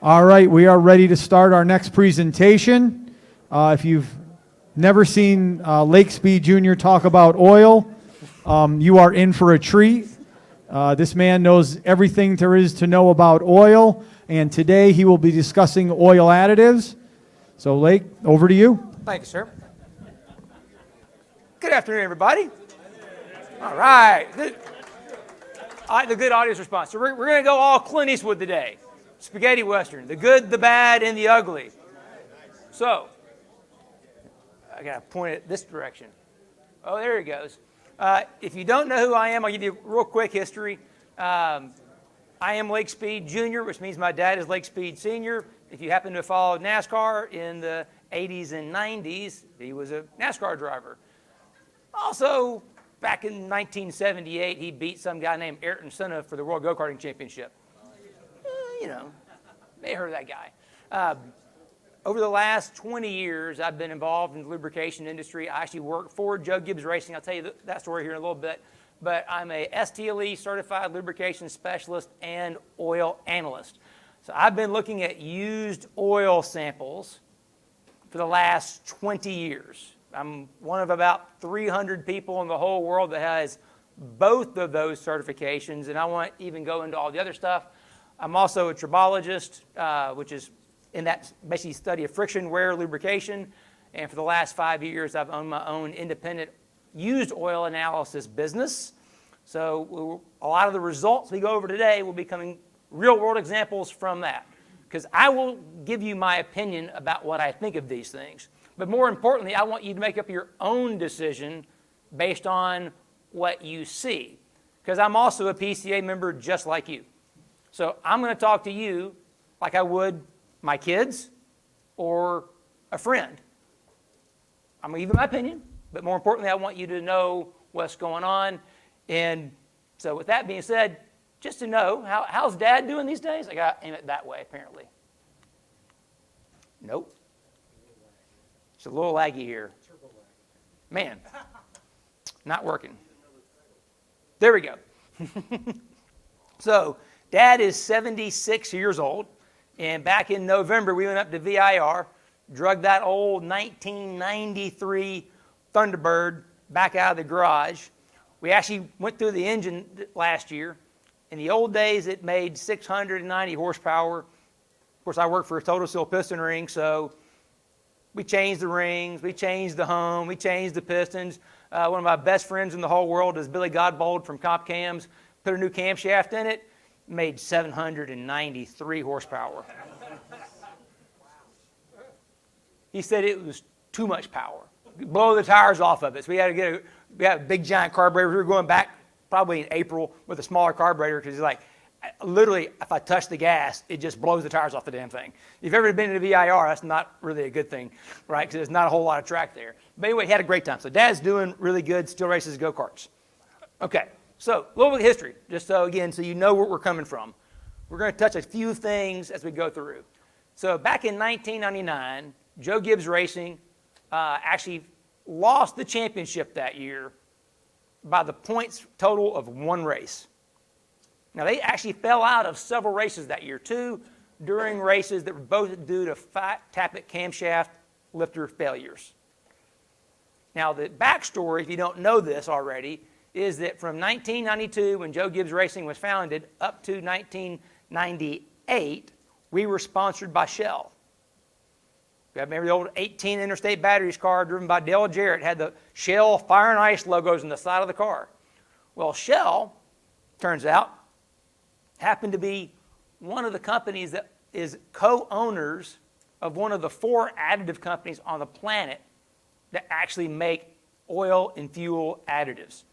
All right, we are ready to start our next presentation. If you've never seen Lake Speed Jr. talk about oil, you are in for a treat. This man knows everything there is to know about oil, and today he will be discussing oil additives. So, Lake, over to you. Thank you, sir. Good afternoon, everybody. All right. The good audience response. So we're going to go all Clint Eastwood today. Spaghetti Western. The good, the bad, and the ugly. So, I got to point it this direction. Oh, there he goes. If you don't know who I am, I'll give you a real quick history. I am Lake Speed Jr., which means my dad is Lake Speed Sr. If you happen to have followed NASCAR in the 80s and 90s, he was a NASCAR driver. Also, back in 1978, he beat some guy named Ayrton Senna for the World Go-Karting Championship. You know, they heard of that guy. Over the last 20 years, I've been involved in the lubrication industry. I actually work for Joe Gibbs Racing. I'll tell you that story here in a little bit. But I'm a STLE certified lubrication specialist and oil analyst. So I've been looking at used oil samples for the last 20 years. I'm one of about 300 people in the whole world that has both of those certifications, and I won't even go into all the other stuff. I'm also a tribologist, which is in that basically study of friction wear lubrication. And for the last 5 years, I've owned my own independent used oil analysis business. So a lot of the results we go over today will be coming real world examples from that. Because I will give you my opinion about what I think of these things. But more importantly, I want you to make up your own decision based on what you see. Because I'm also a PCA member just like you. So I'm going to talk to you like I would my kids or a friend. I'm going to give you my opinion, but more importantly, I want you to know what's going on. And so with that being said, just to know, how's Dad doing these days? I got to aim it that way, apparently. Nope. It's a little laggy here. Man, not working. There we go. So, Dad is 76 years old, and back in November, we went up to VIR, drug that old 1993 Thunderbird back out of the garage. We actually went through the engine last year. In the old days, it made 690 horsepower. Of course, I work for a Total Seal piston ring, so we changed the rings, we changed the home, we changed the pistons. One of my best friends in the whole world is Billy Godbold from Comp Cams. Put a new camshaft in it. Made 793 horsepower. He said it was too much power. Blow the tires off of it. So we had a big giant carburetor. We were going back probably in April with a smaller carburetor because he's like, literally, if I touch the gas, it just blows the tires off the damn thing. If you've ever been to VIR, that's not really a good thing, right? Because there's not a whole lot of track there. But anyway, he had a great time. So Dad's doing really good, still races go-karts. Okay. So, a little bit of history, just so, again, so you know where we're coming from. We're going to touch a few things as we go through. So, back in 1999, Joe Gibbs Racing actually lost the championship that year by the points total of one race. Now, they actually fell out of several races that year, too, during races that were both due to tappet camshaft lifter failures. Now, the backstory, if you don't know this already, is that from 1992, when Joe Gibbs Racing was founded, up to 1998, we were sponsored by Shell. You remember the old 18 Interstate Batteries car driven by Dale Jarrett, had the Shell Fire and Ice logos on the side of the car. Well, Shell, turns out, happened to be one of the companies that is co-owners of one of the 4 additive companies on the planet that actually make oil and fuel additives.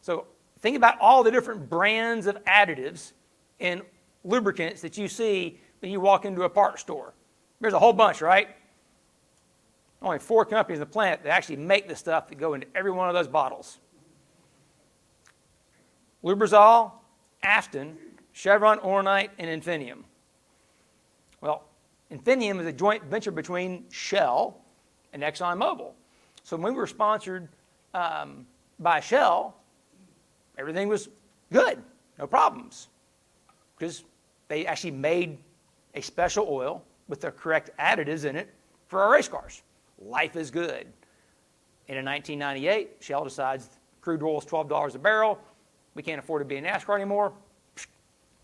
So think about all the different brands of additives and lubricants that you see when you walk into a parts store. There's a whole bunch, right? Only 4 companies on the planet that actually make the stuff that go into every one of those bottles. Lubrizol, Afton, Chevron Oronite, and Infinium. Well, Infinium is a joint venture between Shell and ExxonMobil. So when we were sponsored by Shell, everything was good, no problems, because they actually made a special oil with the correct additives in it for our race cars. Life is good. And in 1998, Shell decides crude oil is $12 a barrel. We can't afford to be in NASCAR anymore.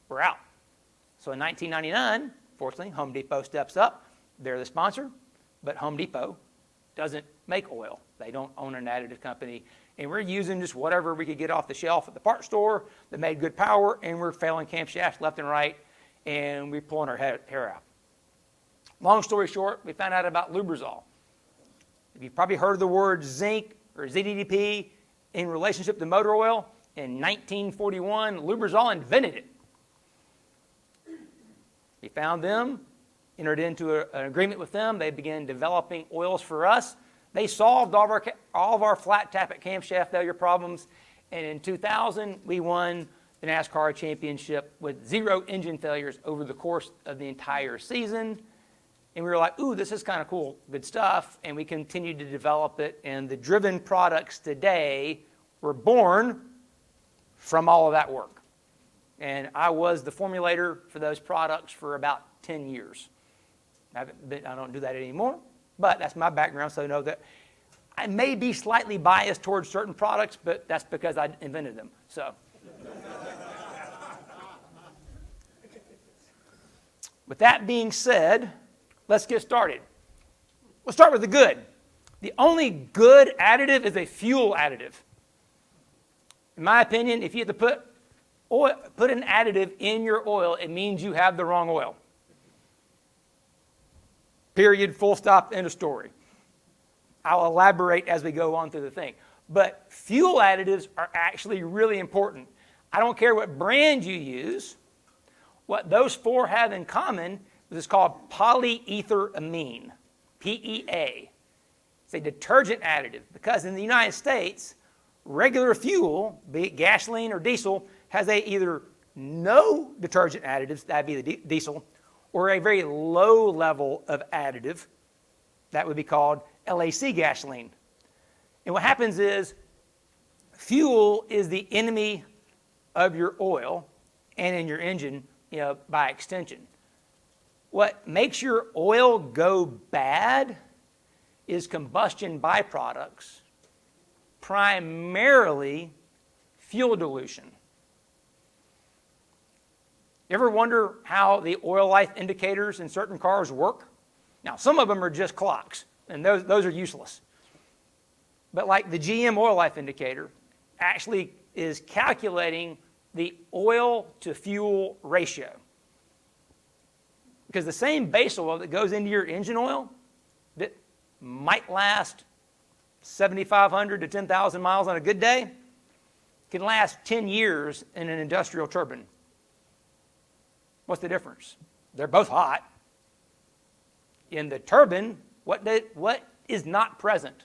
We're out. So in 1999, fortunately, Home Depot steps up. They're the sponsor, but Home Depot doesn't make oil. They don't own an additive company. And we're using just whatever we could get off the shelf at the parts store that made good power, and we're failing camshafts left and right, and we're pulling our hair out. Long story short, we found out about Lubrizol. You've probably heard the word zinc or ZDDP in relationship to motor oil. In 1941, Lubrizol invented it. We found them, entered into an agreement with them. They began developing oils for us. They solved all of our flat tappet camshaft failure problems. And in 2000, we won the NASCAR championship with 0 engine failures over the course of the entire season. And we were like, ooh, this is kind of cool, good stuff. And we continued to develop it. And the driven products today were born from all of that work. And I was the formulator for those products for about 10 years. I don't do that anymore, but that's my background, so know that I may be slightly biased towards certain products, but that's because I invented them. So, with that being said, let's get started. Let's start with the good. The only good additive is a fuel additive. In my opinion, if you have to put an additive in your oil, it means you have the wrong oil. Period, full stop, end of story. I'll elaborate as we go on through the thing. But fuel additives are actually really important. I don't care what brand you use. What those four have in common is called polyetheramine, PEA. It's a detergent additive because in the United States, regular fuel, be it gasoline or diesel, has either no detergent additives, that'd be the diesel, or a very low level of additive, that would be called LAC gasoline. And what happens is fuel is the enemy of your oil and in your engine, by extension. What makes your oil go bad is combustion byproducts, primarily fuel dilution. You ever wonder how the oil life indicators in certain cars work? Now, some of them are just clocks, and those are useless. But like the GM oil life indicator actually is calculating the oil to fuel ratio. Because the same base oil that goes into your engine oil that might last 7,500 to 10,000 miles on a good day can last 10 years in an industrial turbine. What's the difference? They're both hot. In the turbine, what is not present?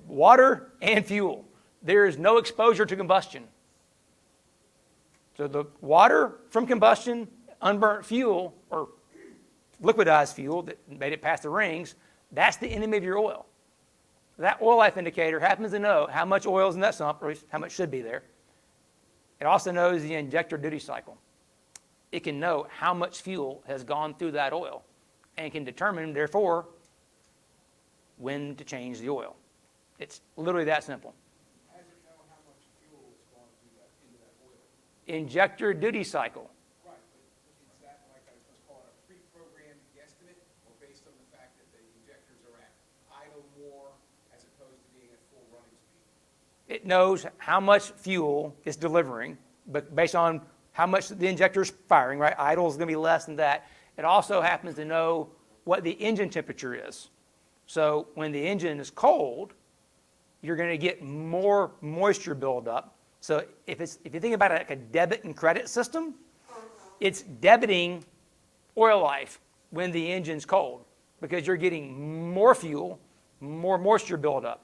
Water and fuel. There is no exposure to combustion. So the water from combustion, unburnt fuel, or liquidized fuel that made it past the rings, that's the enemy of your oil. That oil life indicator happens to know how much oil is in that sump, or how much should be there. It also knows the injector duty cycle. It can know how much fuel has gone through that oil and can determine, therefore, when to change the oil. It's literally that simple. How does it know how much fuel has gone through into that oil? Injector duty cycle. Right, but is that like let's call it a pre-programmed guesstimate, or based on the fact that the injectors are at idle more as opposed to being at full running speed? It knows how much fuel it's delivering, but based on how much the injector's firing, right? Idle is going to be less than that. It also happens to know what the engine temperature is. So when the engine is cold, you're going to get more moisture buildup. So if you think about it like a debit and credit system, it's debiting oil life when the engine's cold because you're getting more fuel, more moisture buildup.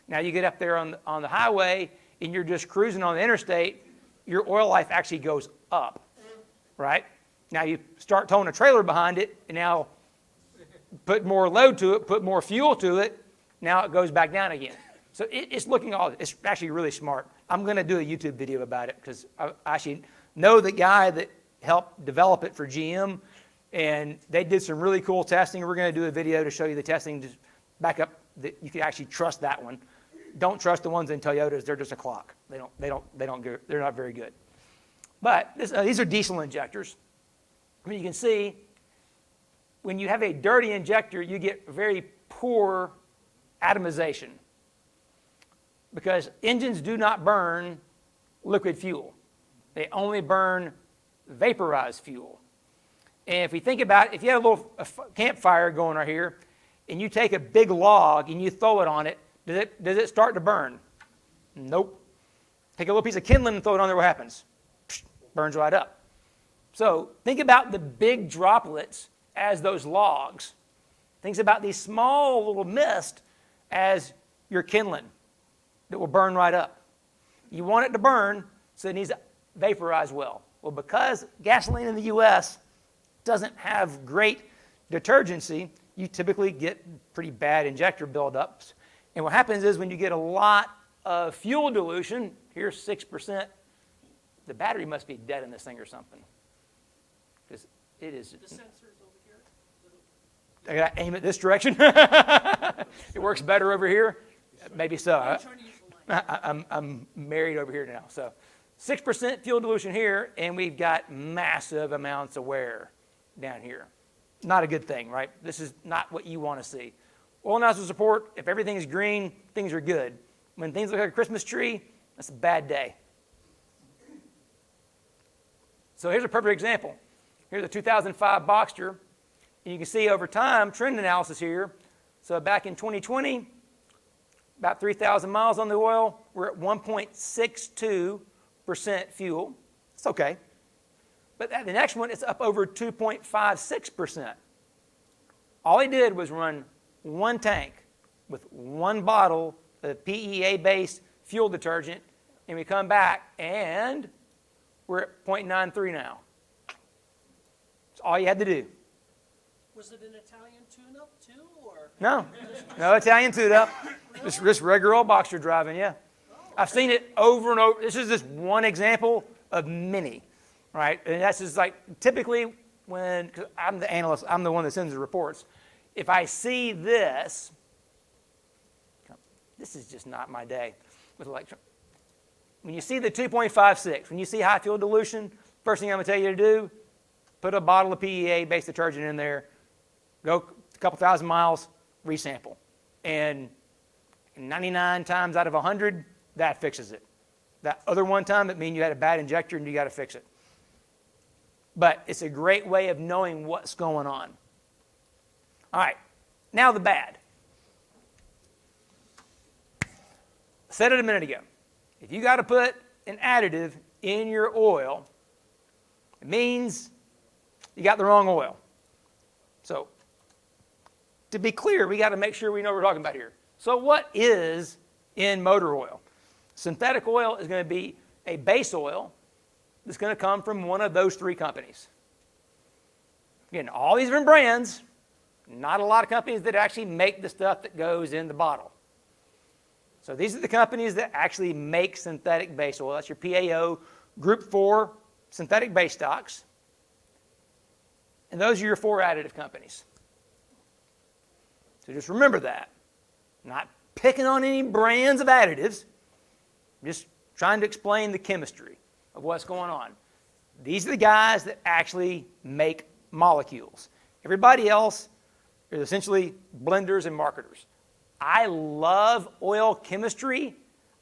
Now you get up there on the highway and you're just cruising on the interstate, your oil life actually goes up, right? Now you start towing a trailer behind it and now put more load to it, put more fuel to it, now it goes back down again. So it's looking all, it's actually really smart. I'm going to do a YouTube video about it because actually know the guy that helped develop it for GM, and they did some really cool testing. We're going to do a video to show you the testing to back up that you can actually trust that one. Don't trust the ones in Toyotas. They're just a clock. They're not very good. But these are diesel injectors. I mean, you can see when you have a dirty injector, you get very poor atomization because engines do not burn liquid fuel. They only burn vaporized fuel. And if we think about it, if you have a campfire going right here, and you take a big log and you throw it on it, does it start to burn? Nope. Take a little piece of kindling and throw it on there, what happens? Burns right up. So think about the big droplets as those logs. Think about these small little mist as your kindling that will burn right up. You want it to burn, so it needs to vaporize well. Well, because gasoline in the U.S. doesn't have great detergency, you typically get pretty bad injector buildups. And what happens is when you get a lot of fuel dilution, here's 6%, the battery must be dead in this thing or something. Because it is. The sensor's over here. I got to aim it this direction. It works better over here. Maybe so. I'm trying to use the light. I'm married over here now. So 6% fuel dilution here, and we've got massive amounts of wear down here. Not a good thing, right? This is not what you want to see. Oil nozzle support, if everything is green, things are good. When things look like a Christmas tree, that's a bad day. So here's a perfect example. Here's a 2005 Boxster, and you can see over time, trend analysis here. So back in 2020, about 3,000 miles on the oil, we're at 1.62% fuel. It's okay. But the next one, it's up over 2.56%. All he did was run one tank with one bottle of PEA-based fuel detergent, and we come back, and we're at 0.93 now. That's all you had to do. Was it an Italian tune-up too, or? No Italian tune-up. Just regular old Boxster driving, yeah. I've seen it over and over. This is just one example of many, right? And that's just like typically when, because I'm the analyst, I'm the one that sends the reports. If I see this is just not my day with electron. When you see the 2.56, when you see high fuel dilution, first thing I'm going to tell you to do, put a bottle of PEA-based detergent in there, go a couple thousand miles, resample. And 99 times out of 100, that fixes it. That other one time, it means you had a bad injector and you got to fix it. But it's a great way of knowing what's going on. All right, now the bad. I said it a minute ago. If you got to put an additive in your oil, it means you got the wrong oil. So, to be clear, we got to make sure we know what we're talking about here. So what is in motor oil? Synthetic oil is going to be a base oil that's going to come from one of those three companies. Again, all these different brands, not a lot of companies that actually make the stuff that goes in the bottle. So these are the companies that actually make synthetic base oil. That's your PAO Group 4 synthetic base stocks. And those are your 4 additive companies. So just remember that. Not picking on any brands of additives, just trying to explain the chemistry of what's going on. These are the guys that actually make molecules. Everybody else is essentially blenders and marketers. I love oil chemistry.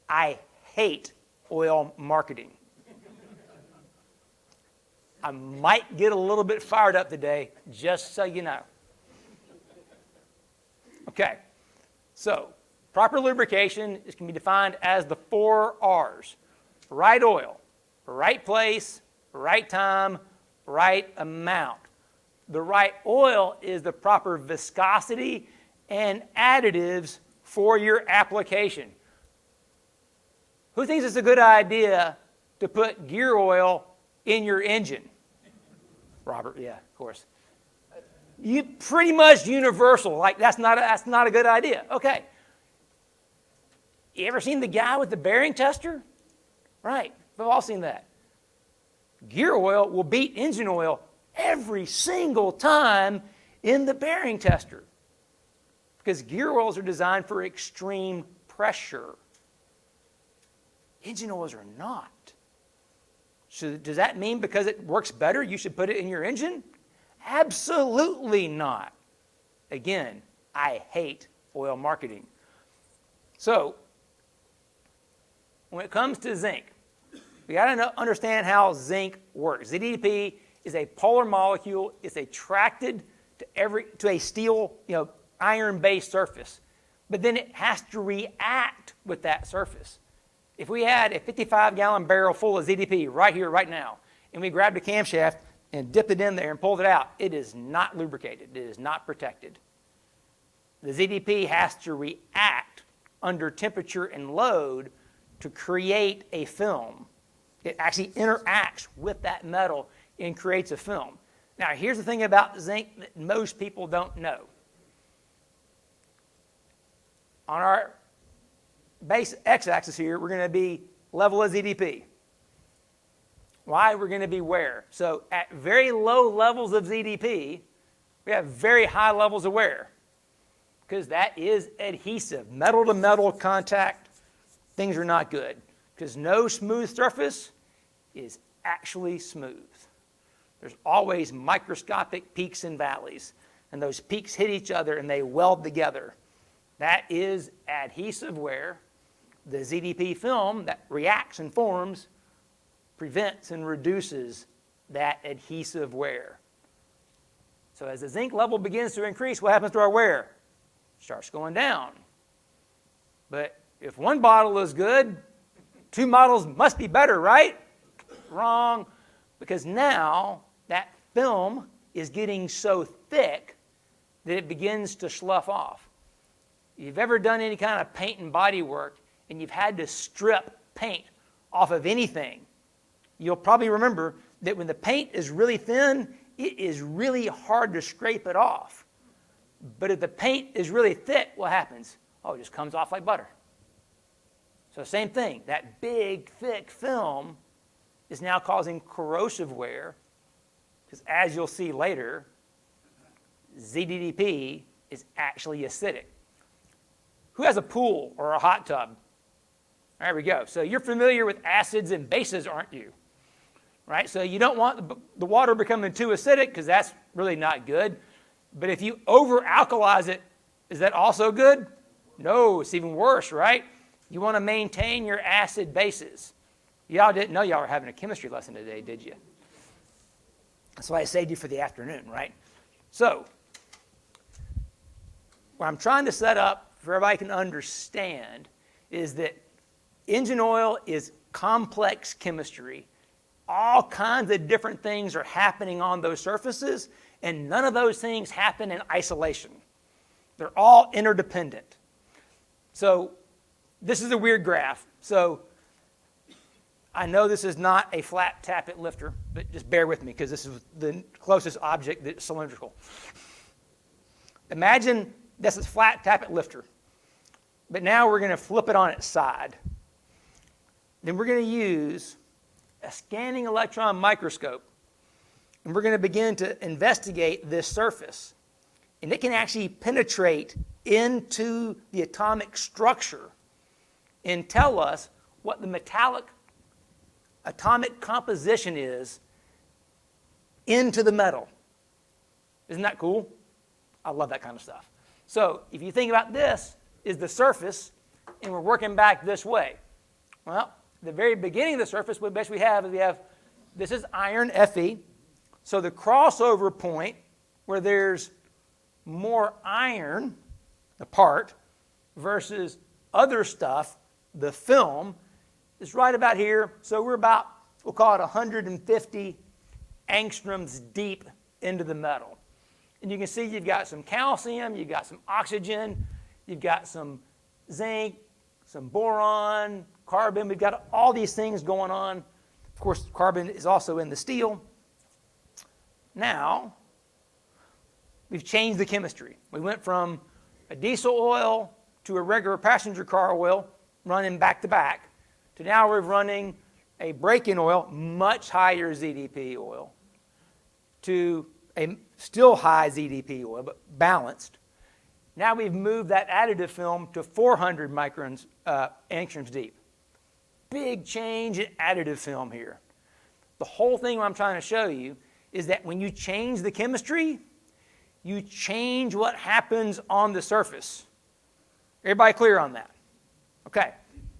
I hate oil marketing. I might get a little bit fired up today, just so you know. Okay, so proper lubrication can be defined as the 4 R's. Right oil, right place, right time, right amount. The right oil is the proper viscosity and additives for your application. Who thinks it's a good idea to put gear oil in your engine? Robert, yeah, of course. You pretty much universal, like that's not a good idea. Okay. You ever seen the guy with the bearing tester? Right, we've all seen that. Gear oil will beat engine oil every single time in the bearing tester because gear oils are designed for extreme pressure. Engine oils are not. So does that mean because it works better, you should put it in your engine? Absolutely not. Again, I hate oil marketing. So when it comes to zinc, we got to understand how zinc works. ZDP is a polar molecule. It's attracted to a steel, iron-based surface. But then it has to react with that surface. If we had a 55-gallon barrel full of ZDP right here, right now, and we grabbed a camshaft and dipped it in there and pulled it out, it is not lubricated. It is not protected. The ZDP has to react under temperature and load to create a film. It actually interacts with that metal and creates a film. Now, here's the thing about zinc that most people don't know. On our base x-axis here, we're going to be level of ZDP. Why? We're going to be wear. So at very low levels of ZDP, we have very high levels of wear because that is adhesive. Metal-to-metal contact, things are not good because no smooth surface is actually smooth. There's always microscopic peaks and valleys, and those peaks hit each other and they weld together. That is adhesive wear. The ZDP film that reacts and forms prevents and reduces that adhesive wear. So as the zinc level begins to increase, what happens to our wear? It starts going down. But if one bottle is good, 2 bottles must be better, right? Wrong, because now that film is getting so thick that it begins to slough off. If you've ever done any kind of paint and body work and you've had to strip paint off of anything, you'll probably remember that when the paint is really thin, it is really hard to scrape it off. But if the paint is really thick, what happens? Oh, it just comes off like butter. So same thing, that big, thick film is now causing corrosive wear because as you'll see later, ZDDP is actually acidic. Who has a pool or a hot tub? There we go. So you're familiar with acids and bases, aren't you? Right? So you don't want the water becoming too acidic because that's really not good. But if you over-alkalize it, is that also good? No, it's even worse, right? You want to maintain your acid bases. Y'all didn't know y'all were having a chemistry lesson today, did you? That's why I saved you for the afternoon, right? So, what I'm trying to set up for everybody can understand is that engine oil is complex chemistry. All kinds of different things are happening on those surfaces, and none of those things happen in isolation. They're all interdependent. So this is a weird graph. So I know this is not a flat tappet lifter, but just bear with me because this is the closest object that's cylindrical. Imagine this is a flat tappet lifter, but now we're going to flip it on its side. Then we're going to use a scanning electron microscope, and we're going to begin to investigate this surface. And it can actually penetrate into the atomic structure and tell us what the metallic atomic composition is into the metal. Isn't that cool? I love that kind of stuff. So if you think about this is the surface, and we're working back this way. Well, the very beginning of the surface, what best we have is this is iron, Fe. So the crossover point where there's more iron, the part, versus other stuff, the film, is right about here. So we're about, we'll call it 150 angstroms deep into the metal. And you can see you've got some calcium, you've got some oxygen, you've got some zinc, some boron, carbon. We've got all these things going on. Of course, carbon is also in the steel. Now, we've changed the chemistry. We went from a diesel oil to a regular passenger car oil running back to back, to now we're running a break-in oil, much higher ZDP oil, to a still high ZDP oil, but balanced. Now we've moved that additive film to 400 microns, angstroms deep. Big change in additive film here. The whole thing I'm trying to show you is that when you change the chemistry, you change what happens on the surface. Everybody clear on that? Okay,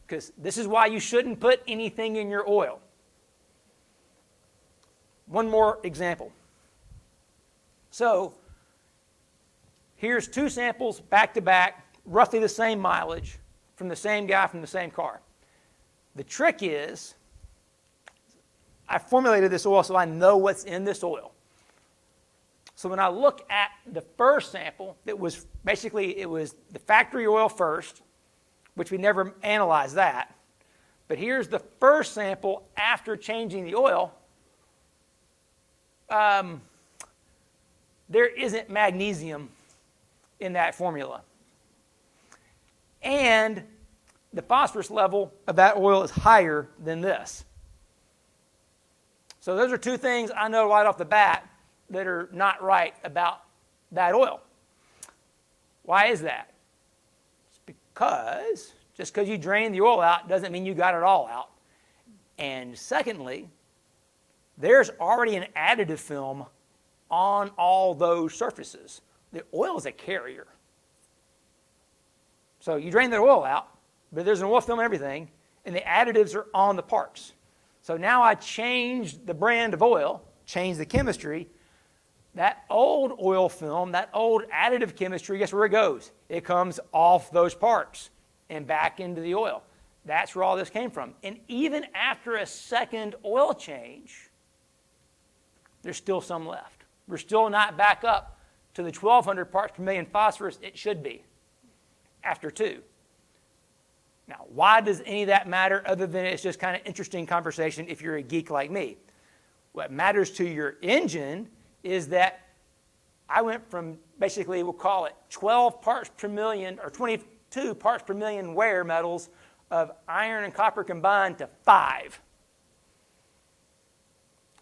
because this is why you shouldn't put anything in your oil. One more example. So here's two samples back to back, roughly the same mileage, from the same guy from the same car. The trick is, I formulated this oil so I know what's in this oil. So when I look at the first sample, it was the factory oil first, which we never analyzed that. But here's the first sample after changing the oil. There isn't magnesium in that formula. And the phosphorus level of that oil is higher than this. So those are two things I know right off the bat that are not right about that oil. Why is that? It's because just because you drain the oil out doesn't mean you got it all out. And secondly, there's already an additive film on all those surfaces. The oil is a carrier. So you drain the oil out, but there's an oil film and everything, and the additives are on the parts. So now I changed the brand of oil, changed the chemistry. That old oil film, that old additive chemistry, guess where it goes? It comes off those parts and back into the oil. That's where all this came from. And even after a second oil change, there's still some left. We're still not back up to the 1,200 parts per million phosphorus it should be after two. Now, why does any of that matter other than it's just kind of interesting conversation if you're a geek like me? What matters to your engine is that I went from basically, we'll call it 12 parts per million or 22 parts per million wear metals of iron and copper combined to 5.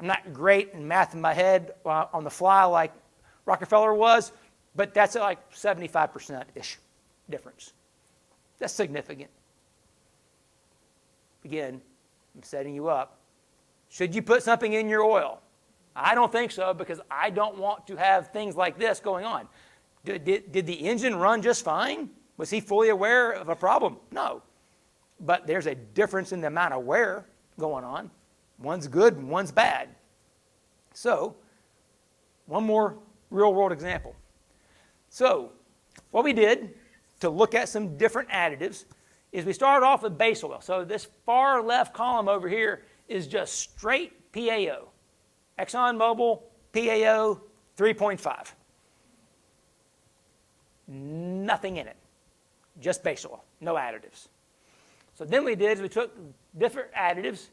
I'm not great in math in my head on the fly like Rockefeller was, but that's like 75%-ish difference. That's significant. Again, I'm setting you up. Should you put something in your oil? I don't think so, because I don't want to have things like this going on. Did the engine run just fine? Was he fully aware of a problem? No. But there's a difference in the amount of wear going on. One's good and one's bad. So, one more real-world example. So, what we did to look at some different additives is we started off with base oil. So this far left column over here is just straight PAO. ExxonMobil PAO 3.5. Nothing in it. Just base oil, no additives. So then we did is we took different additives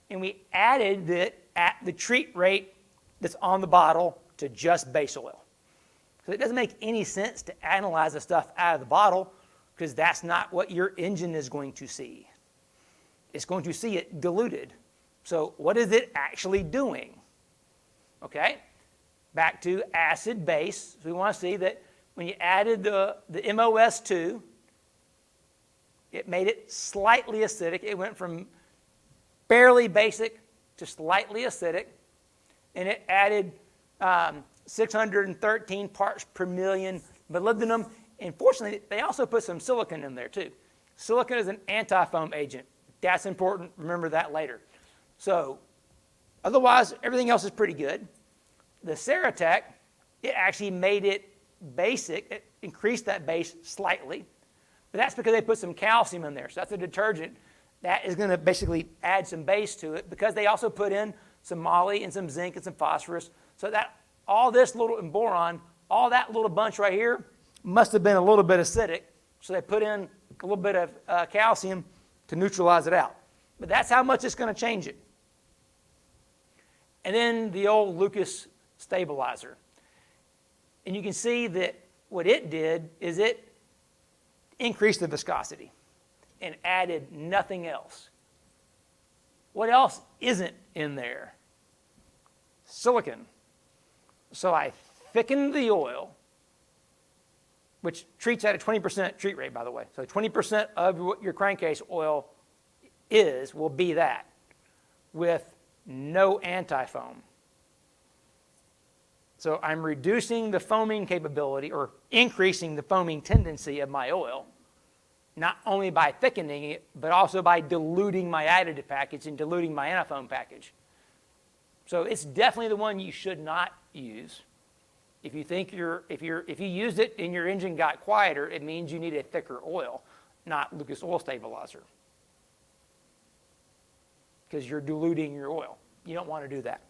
and we added it at the treat rate that's on the bottle to just base oil. So it doesn't make any sense to analyze the stuff out of the bottle because that's not what your engine is going to see. It's going to see it diluted. So what is it actually doing? Okay, back to acid base. So we want to see that when you added the MOS2, it made it slightly acidic. It went from barely basic to slightly acidic, and it added 613 parts per million molybdenum. And fortunately, they also put some silicon in there too. Silicon is an anti-foam agent. That's important. Remember that later. So otherwise, everything else is pretty good. The Ceratec, it actually made it basic. It increased that base slightly. But that's because they put some calcium in there. So that's a detergent that is going to basically add some base to it because they also put in some moly and some zinc and some phosphorus. So that all this little, and boron, all that little bunch right here must have been a little bit acidic. So they put in a little bit of calcium to neutralize it out. But that's how much it's going to change it. And then the old Lucas stabilizer. And you can see that what it did is it increased the viscosity and added nothing else. What else isn't in there? Silicon. So I thickened the oil, which treats at a 20% treat rate, by the way. So 20% of what your crankcase oil will be that, with no anti-foam. So I'm reducing the foaming capability, or increasing the foaming tendency of my oil, not only by thickening it, but also by diluting my additive package and diluting my anti-foam package. So it's definitely the one you should not use. If you used it and your engine got quieter, it means you need a thicker oil, not Lucas Oil Stabilizer, because you're diluting your oil. You don't want to do that.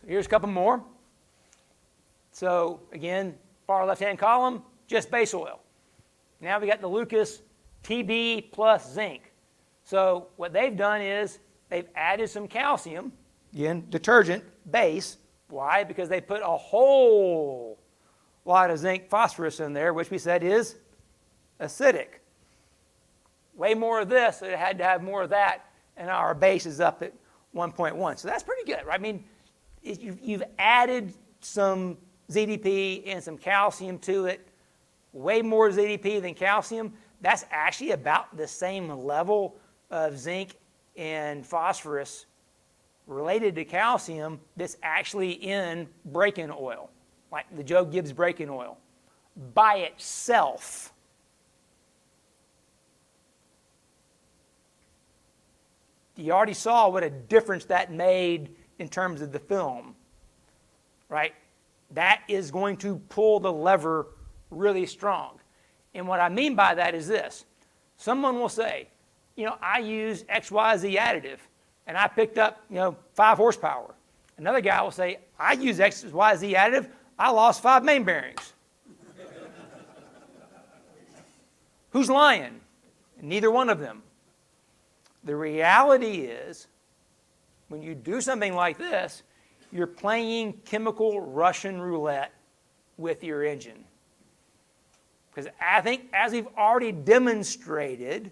So here's a couple more. So again, far left-hand column, just base oil. Now we got the Lucas TB plus zinc. So what they've done is they've added some calcium, again, detergent, base. Why? Because they put a whole lot of zinc phosphorus in there, which we said is acidic. Way more of this, so it had to have more of that, and our base is up at 1.1. So that's pretty good, right? I mean, you've added some ZDP and some calcium to it, way more ZDP than calcium. That's actually about the same level of zinc and phosphorus related to calcium that's actually in break-in oil, like the Joe Gibbs break-in oil, by itself. You already saw what a difference that made in terms of the film, right? That is going to pull the lever really strong. And what I mean by that is this. Someone will say, I use XYZ additive, and I picked up, 5 horsepower. Another guy will say, I use XYZ additive, I lost 5 main bearings. Who's lying? Neither one of them. The reality is, when you do something like this, you're playing chemical Russian roulette with your engine. Because I think, as we've already demonstrated,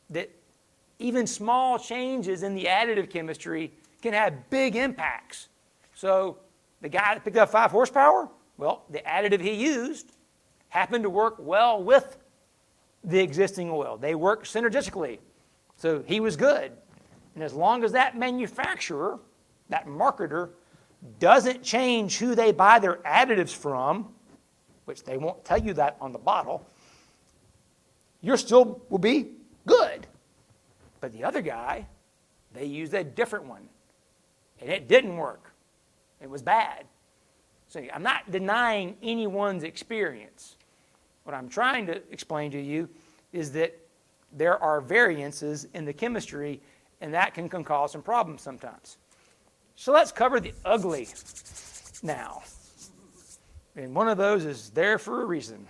that even small changes in the additive chemistry can have big impacts. So the guy that picked up 5 horsepower, well, the additive he used happened to work well with the existing oil. They work synergistically. So he was good. And as long as that manufacturer, that marketer, doesn't change who they buy their additives from, which they won't tell you that on the bottle, you still will be good. But the other guy, they used a different one, and it didn't work. It was bad. So I'm not denying anyone's experience. What I'm trying to explain to you is that there are variances in the chemistry, and that can cause some problems sometimes. So let's cover the ugly now. And one of those is there for a reason.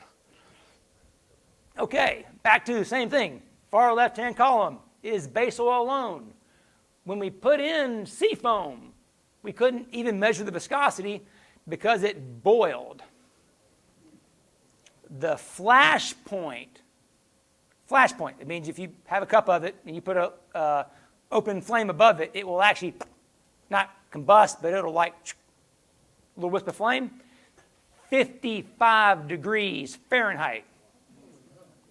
Okay, back to the same thing. Far left-hand column is base oil alone. When we put in seafoam, we couldn't even measure the viscosity because it boiled. The flash point, it means if you have a cup of it and you put a open flame above it, it will actually not combust, but it'll like a little wisp of flame. 55 degrees Fahrenheit.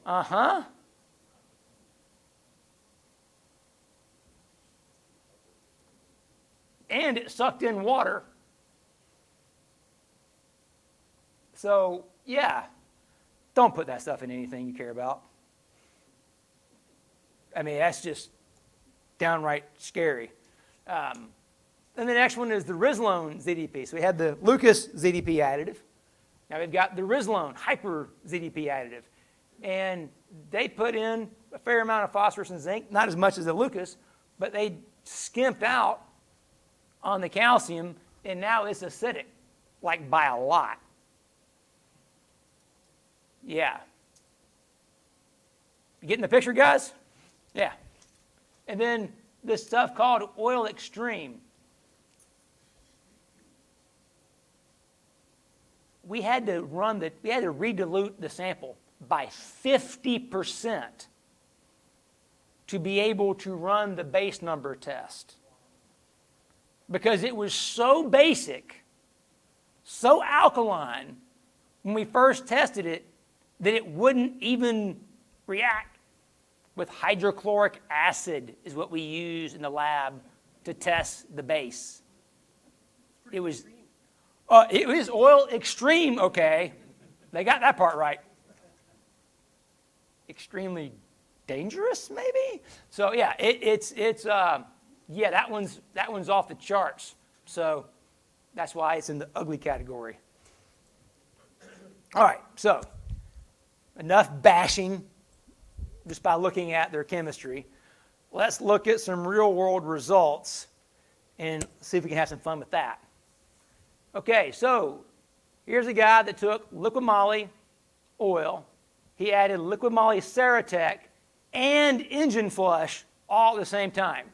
Uh-huh. And it sucked in water. So, yeah, don't put that stuff in anything you care about. I mean, that's just downright scary. And the next one is the Rizlone ZDP. So we had the Lucas ZDP additive. Now we've got the Rizlone Hyper ZDP additive. And they put in a fair amount of phosphorus and zinc, not as much as the Lucas, but they skimped out on the calcium, and now it's acidic, like by a lot. Yeah. You getting the picture, guys? Yeah. And then this stuff called Oil Extreme. We had to redilute the sample by 50% to be able to run the base number test. Because it was so basic, so alkaline, when we first tested it, that it wouldn't even react with hydrochloric acid is what we use in the lab to test the base. It was oil extreme, okay. They got that part right. Extremely dangerous, maybe? So yeah, that one's off the charts. So that's why it's in the ugly category. All right, so enough bashing just by looking at their chemistry. Let's look at some real-world results and see if we can have some fun with that. Okay, so here's a guy that took liquid moly oil. He added liquid moly Ceratec and engine flush all at the same time.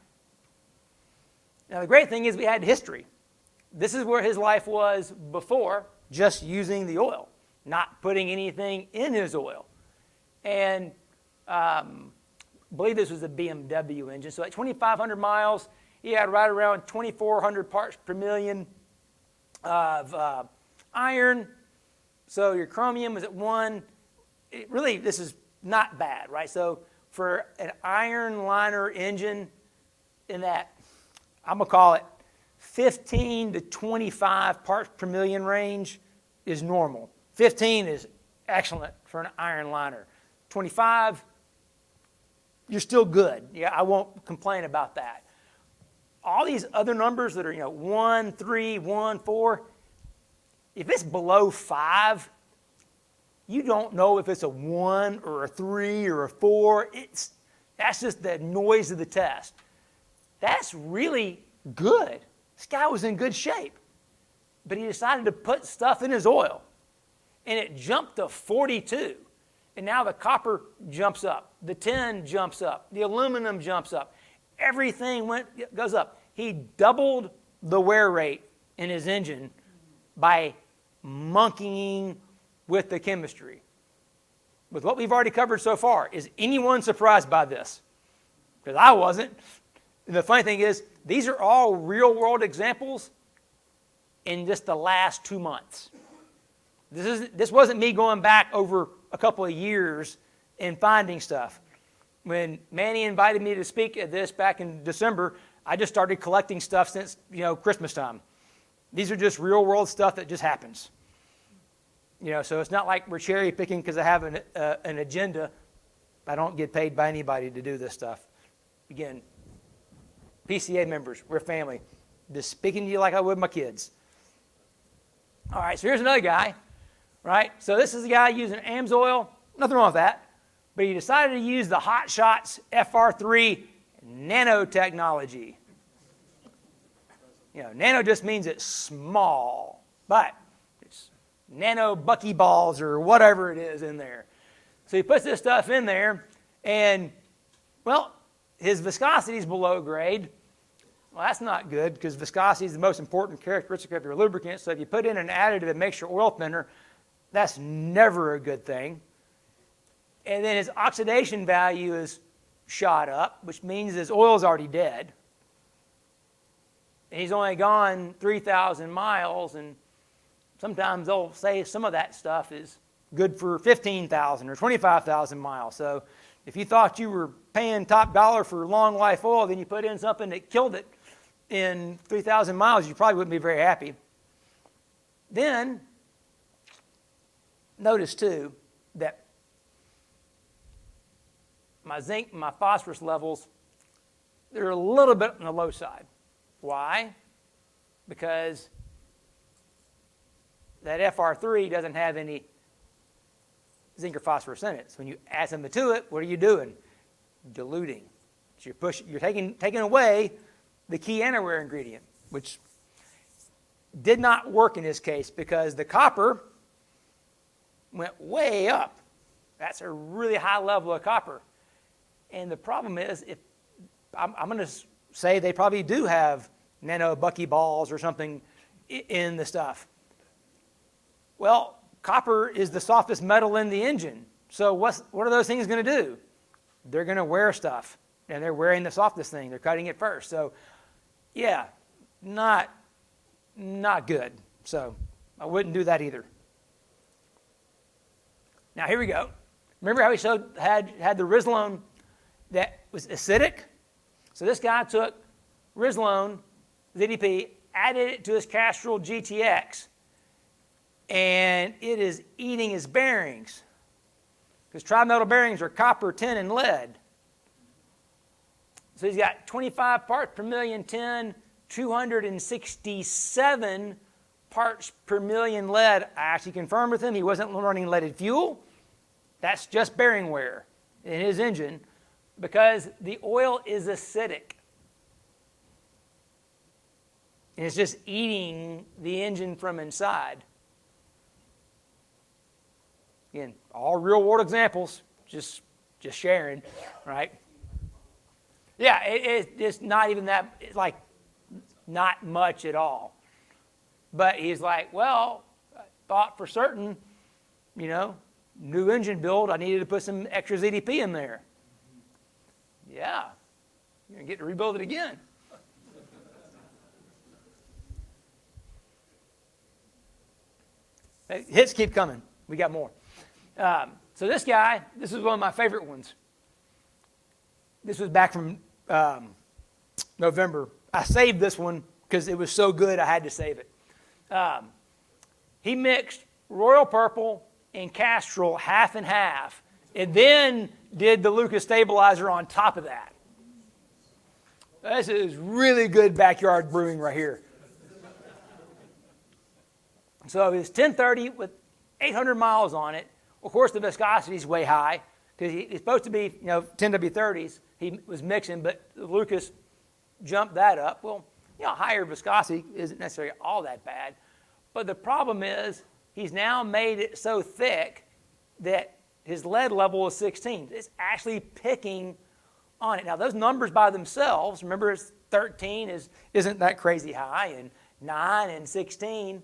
Now, the great thing is we had history. This is where his life was before, just using the oil, not putting anything in his oil. And I believe this was a BMW engine. So at 2,500 miles, he had right around 2,400 parts per million of iron. So your chromium was at 1. Really, this is not bad, right? So for an iron liner engine in that, I'm going to call it 15 to 25 parts per million range is normal. 15 is excellent for an iron liner. 25, you're still good. Yeah, I won't complain about that. All these other numbers that are, 1, 3, 1, 4, if it's below 5, you don't know if it's a 1 or a 3 or a 4. That's just the noise of the test. That's really good. This guy was in good shape. But he decided to put stuff in his oil. And it jumped to 42. And now the copper jumps up. The tin jumps up. The aluminum jumps up. Everything goes up. He doubled the wear rate in his engine by monkeying with the chemistry. With what we've already covered so far, is anyone surprised by this? Because I wasn't. And the funny thing is, these are all real-world examples in just the last 2 months. This wasn't me going back over a couple of years and finding stuff. When Manny invited me to speak at this back in December, I just started collecting stuff since Christmas time. These are just real-world stuff that just happens. So it's not like we're cherry picking because I have an agenda. I don't get paid by anybody to do this stuff. Again, PCA members, we're family. Just speaking to you like I would my kids. All right, so here's another guy, right? So this is a guy using AMSOIL. Nothing wrong with that. But he decided to use the Hot Shots FR3 nanotechnology. Nano just means it's small, but it's nano buckyballs or whatever it is in there. So he puts this stuff in there, and, his viscosity is below grade. Well, that's not good because viscosity is the most important characteristic of your lubricant. So if you put in an additive that makes your oil thinner, that's never a good thing. And then his oxidation value is shot up, which means his oil is already dead. And he's only gone 3,000 miles, and sometimes they'll say some of that stuff is good for 15,000 or 25,000 miles. So if you thought you were paying top dollar for long life oil, then you put in something that killed it in 3,000 miles, you probably wouldn't be very happy. Then, notice too that my zinc, my phosphorus levels, they're a little bit on the low side. Why? Because that FR3 doesn't have any zinc or phosphorus in it. So when you add something to it, what are you doing? Diluting. So you're taking away the key antiwear ingredient, which did not work in this case because the copper went way up. That's a really high level of copper. And the problem is, if I'm going to say they probably do have nano buckyballs or something in the stuff. Well, copper is the softest metal in the engine. So what are those things going to do? They're going to wear stuff, and they're wearing the softest thing. They're cutting it first. So, yeah, not good. So I wouldn't do that either. Now here we go. Remember how we had the Rizlone that was acidic? So this guy took Rizlone, ZDP, added it to his Castrol GTX, and it is eating his bearings. Because tri-metal bearings are copper, tin, and lead. So he's got 25 parts per million tin, 267 parts per million lead. I actually confirmed with him he wasn't running leaded fuel. That's just bearing wear in his engine because the oil is acidic. And it's just eating the engine from inside. Again, all real world examples, just sharing, right? Yeah, it's not even that, it's like not much at all. But he's like, well, I thought for certain, new engine build, I needed to put some extra ZDP in there. Yeah, you're going to get to rebuild it again. Hits keep coming. We got more. So this guy, this is one of my favorite ones. This was back from November. I saved this one because it was so good I had to save it. He mixed Royal Purple and Castrol half and half, and then did the Lucas stabilizer on top of that. This is really good backyard brewing right here. So it's 1030 with 800 miles on it. Of course, the viscosity is way high because it's supposed to be 10W30s. He was mixing, but Lucas jumped that up. Well, higher viscosity isn't necessarily all that bad. But the problem is he's now made it so thick that his lead level is 16. It's actually picking on it. Now, those numbers by themselves, remember it's 13 isn't that crazy high, and 9 and 16,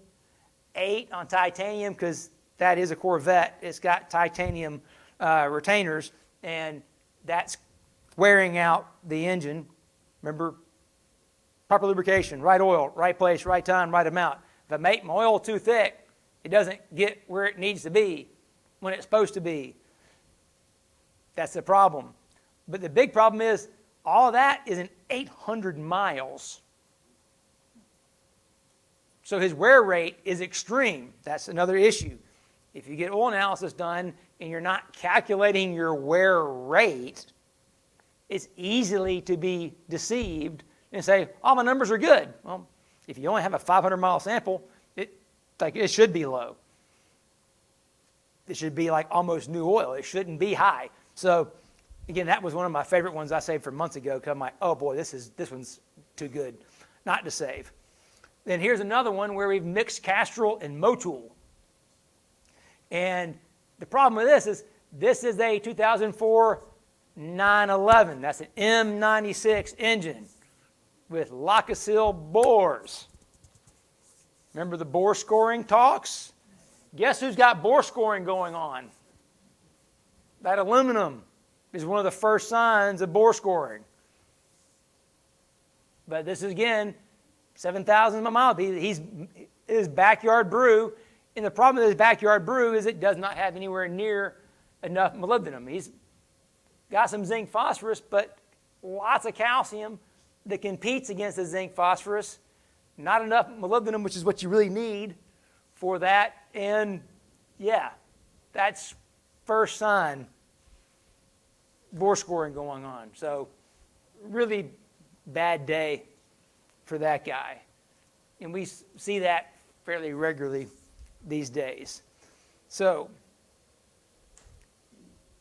8 on titanium because that is a Corvette. It's got titanium retainers, and that's wearing out the engine. Remember, proper lubrication, right oil, right place, right time, right amount. If I make my oil too thick, it doesn't get where it needs to be when it's supposed to be. That's the problem. But the big problem is all of that is in 800 miles. So his wear rate is extreme. That's another issue. If you get oil analysis done and you're not calculating your wear rate, it's easily to be deceived and say, oh, my numbers are good. Well, if you only have a 500-mile sample, it should be low. It should be like almost new oil. It shouldn't be high. So, again, that was one of my favorite ones I saved from months ago because I'm like, oh, boy, this one's too good not to save. Then here's another one where we've mixed Castrol and Motul. And the problem with this is a 2004 911. That's an M96 engine with Lockesil bores. Remember the bore scoring talks? Guess who's got bore scoring going on? That aluminum is one of the first signs of bore scoring. But this is, again, 7,000 miles. He's his backyard brew. And the problem with his backyard brew is it does not have anywhere near enough molybdenum. He's got some zinc phosphorus, but lots of calcium that competes against the zinc phosphorus. Not enough molybdenum, which is what you really need for that. And yeah, that's first sign bore scoring going on. So really bad day for that guy. And we see that fairly regularly these days. So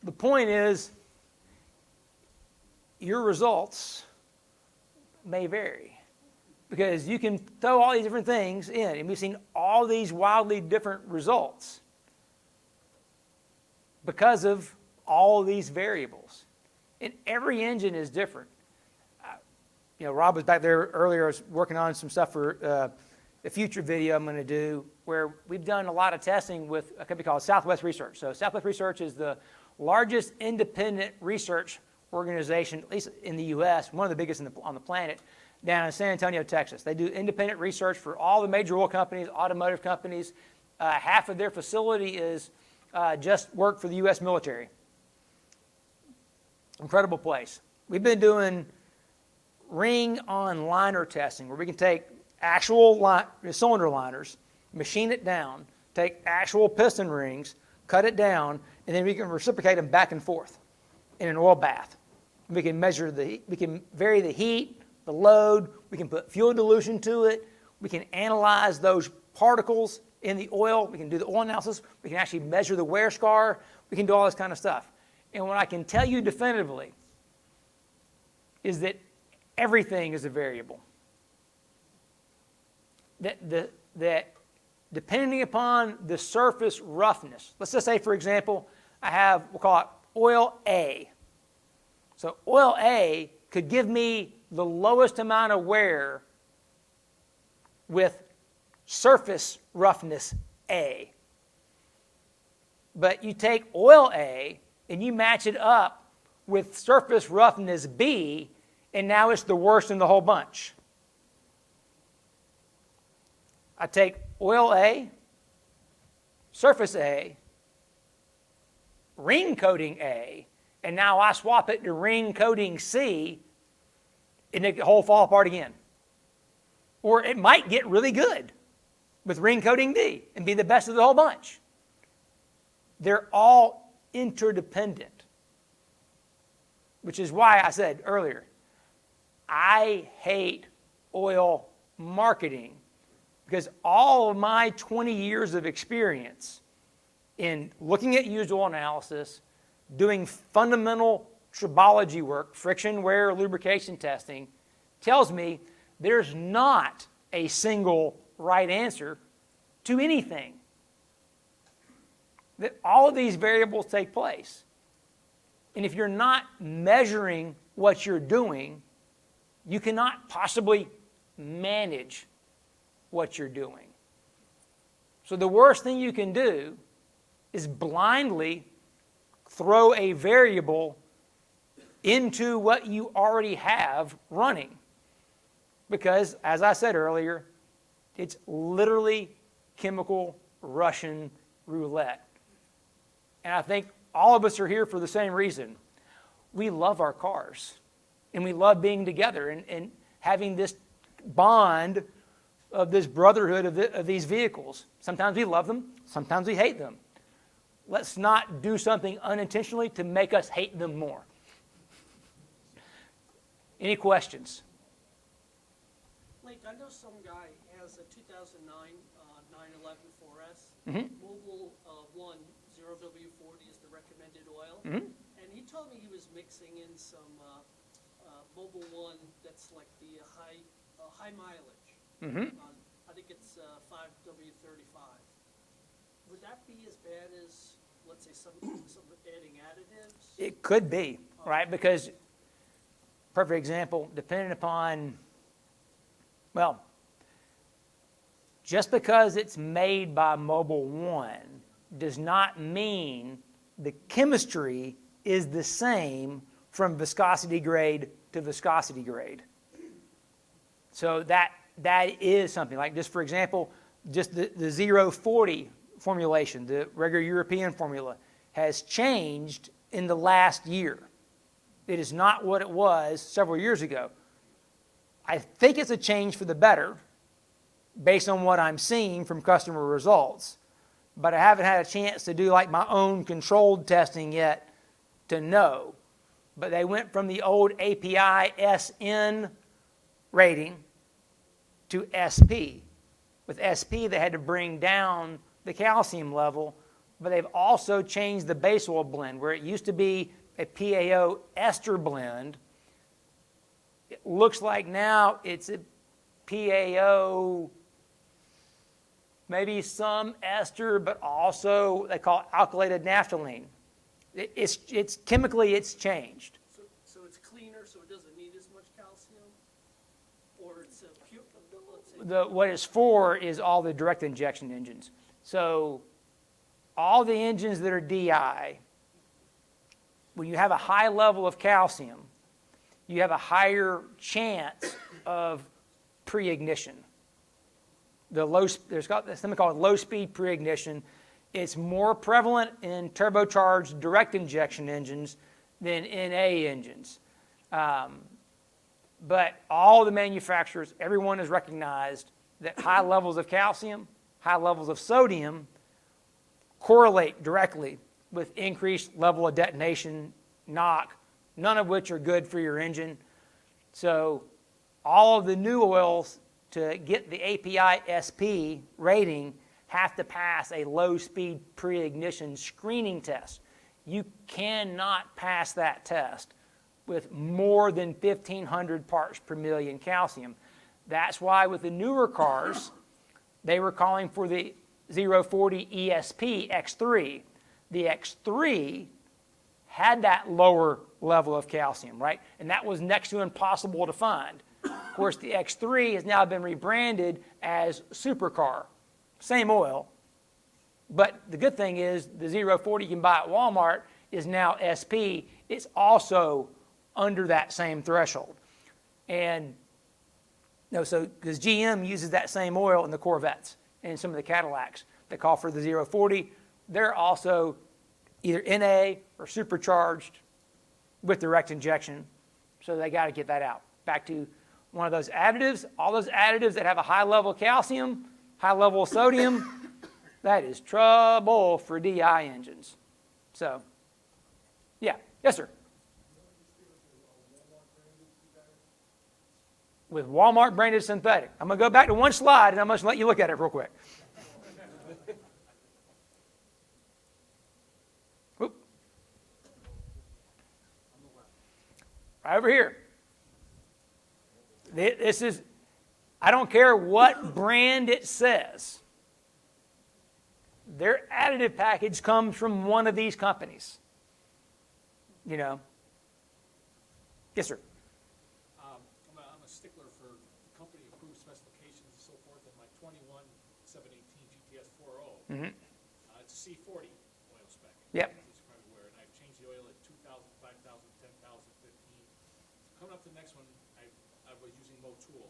the point is your results may vary because you can throw all these different things in, and we've seen all these wildly different results because of all of these variables. And every engine is different. Rob was back there earlier. I was working on some stuff for the future video I'm going to do, where we've done a lot of testing with a company called Southwest Research. So Southwest Research is the largest independent research organization, at least in the U.S., one of the biggest on the planet, down in San Antonio, Texas. They do independent research for all the major oil companies, automotive companies. Half of their facility is just work for the U.S. military. Incredible place. We've been doing ring on liner testing, where we can take actual cylinder liners, machine it down, take actual piston rings, cut it down, and then we can reciprocate them back and forth in an oil bath. We can measure we can vary the heat, the load, we can put fuel dilution to it, we can analyze those particles in the oil, we can do the oil analysis, we can actually measure the wear scar, we can do all this kind of stuff. And what I can tell you definitively is that everything is a variable. That depending upon the surface roughness, let's just say, for example, I have, we'll call it oil A. So oil A could give me the lowest amount of wear with surface roughness A. But you take oil A and you match it up with surface roughness B, and now it's the worst in the whole bunch. I take oil A, surface A, ring coating A, and now I swap it to ring coating C, and the whole fall apart again. Or it might get really good with ring coating D and be the best of the whole bunch. They're all interdependent, which is why I said earlier, I hate oil marketing, because all of my 20 years of experience in looking at used oil analysis, doing fundamental tribology work, friction, wear, lubrication testing, tells me there's not a single right answer to anything. That all of these variables take place. And if you're not measuring what you're doing, you cannot possibly manage what you're doing. So the worst thing you can do is blindly throw a variable into what you already have running. Because, as I said earlier, it's literally chemical Russian roulette. And I think all of us are here for the same reason. We love our cars, and we love being together and having this bond of this brotherhood of these vehicles. Sometimes we love them, sometimes we hate them. Let's not do something unintentionally to make us hate them more. Any questions? Link, I know some guy has a 2009 911 4S. Mobile 1 0W40 is the recommended oil. And he told me he was mixing in some Mobile 1 that's like the high mileage. I think it's 5W35. Would that be as bad as, let's say, some adding additives? It could be, right? Because, perfect example, depending upon, well, just because it's made by Mobile 1 does not mean the chemistry is the same from viscosity grade to viscosity grade. So that is something. Like, just for example, just the 040 formulation, the regular European formula, has changed in the last year. It is not what it was several years ago. I think it's a change for the better based on what I'm seeing from customer results, but I haven't had a chance to do like my own controlled testing yet to know. But they went from the old API SN rating to SP. With SP, they had to bring down the calcium level, but they've also changed the base oil blend, where it used to be a PAO ester blend. It looks like now it's a PAO, maybe some ester, but also they call it alkylated naphthalene. It's chemically it's changed. So it's cleaner, so it doesn't need as much calcium? or it's a pure, let's say, What it's for is all the direct injection engines. So all the engines that are DI, when you have a high level of calcium, you have a higher chance of pre-ignition. There's something called low-speed pre-ignition. It's more prevalent in turbocharged direct injection engines than NA engines. But all the manufacturers, everyone has recognized that high levels of calcium, high levels of sodium correlate directly with increased level of detonation, knock, none of which are good for your engine. So all of the new oils to get the API SP rating have to pass a low-speed pre-ignition screening test. You cannot pass that test with more than 1,500 parts per million calcium. That's why with the newer cars, they were calling for the 040 ESP X3. The X3 had that lower level of calcium, right? And that was next to impossible to find. Of course, the X3 has now been rebranded as Supercar. Same oil. But the good thing is the 040 you can buy at Walmart is now SP. It's also under that same threshold. And so because GM uses that same oil in the Corvettes and some of the Cadillacs that call for the 040, they're also either NA or supercharged with direct injection. So they got to get that out. Back to one of those additives, all those additives that have a high level of calcium, high level of sodium, that is trouble for DI engines. So, yeah. Yes, sir. With Walmart branded synthetic. I'm going to go back to one slide and I'm going to let you look at it real quick. Whoop. Right over here. This is, I don't care what brand it says. Their additive package comes from one of these companies. You know. Yes, sir. I'm a stickler for company-approved specifications and so forth. In my 21-718 GTS 4.0, it's a C40 oil spec. Yep. It's probably where, and I've changed the oil at 2,000, 5,000, 10,000, 15. Coming up to the next one, I was using Motul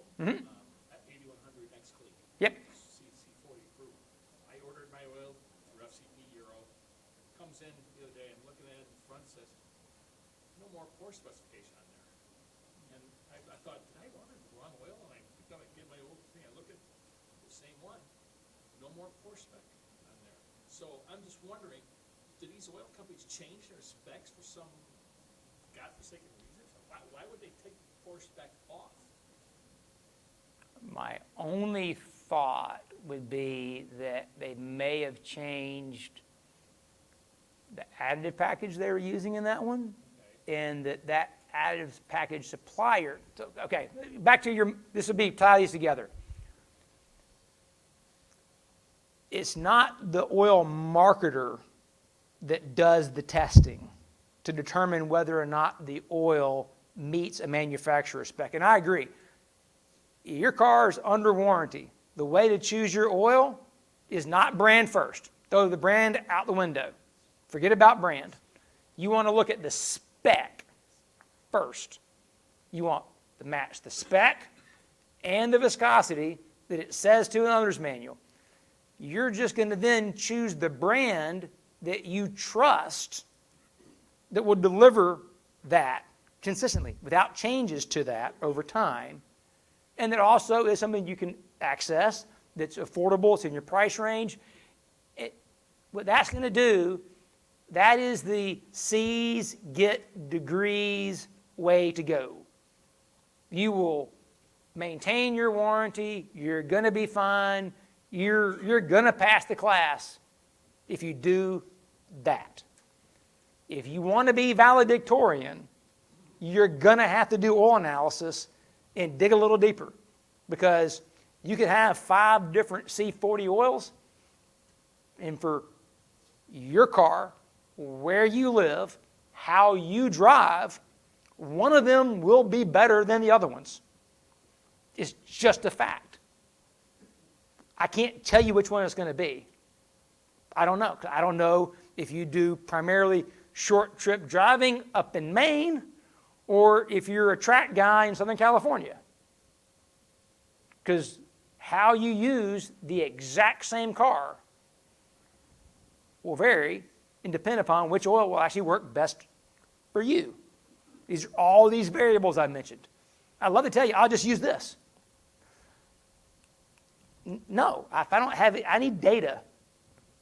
at 8100 X Clean. Yep. C40 approved. I ordered my oil through FCP Euro. Comes in the other day, I'm looking at it in front, says, no more Porsche specification on there. And I thought, did I order the wrong oil? And I picked up, I get my old thing, I look at the same one. No more Porsche spec on there. So I'm just wondering, do these oil companies change their specs for some godforsaken reason? Why would they take the Porsche spec off? My only thought would be that they may have changed the additive package they were using in that one, and that additive package supplier. So, okay, back to this would be tie these together. It's not the oil marketer that does the testing to determine whether or not the oil meets a manufacturer spec. And I agree. Your car is under warranty. The way to choose your oil is not brand first. Throw the brand out the window. Forget about brand. You want to look at the spec first. You want to match the spec and the viscosity that it says to an owner's manual. You're just going to then choose the brand that you trust that will deliver that consistently without changes to that over time. And that also is something you can access that's affordable, it's in your price range. What that's going to do, that is the C's get degrees way to go. You will maintain your warranty, you're going to be fine, you're going to pass the class if you do that. If you want to be valedictorian, you're going to have to do oil analysis and dig a little deeper, because you could have 5 different C40 oils, and for your car, where you live, how you drive, one of them will be better than the other ones. It's just a fact. I can't tell you which one it's going to be. I don't know. I don't know if you do primarily short trip driving up in Maine or if you're a track guy in Southern California. Because how you use the exact same car will vary and depend upon which oil will actually work best for you. These are all these variables I mentioned. I'd love to tell you, I'll just use this. No, if I don't have it, I need data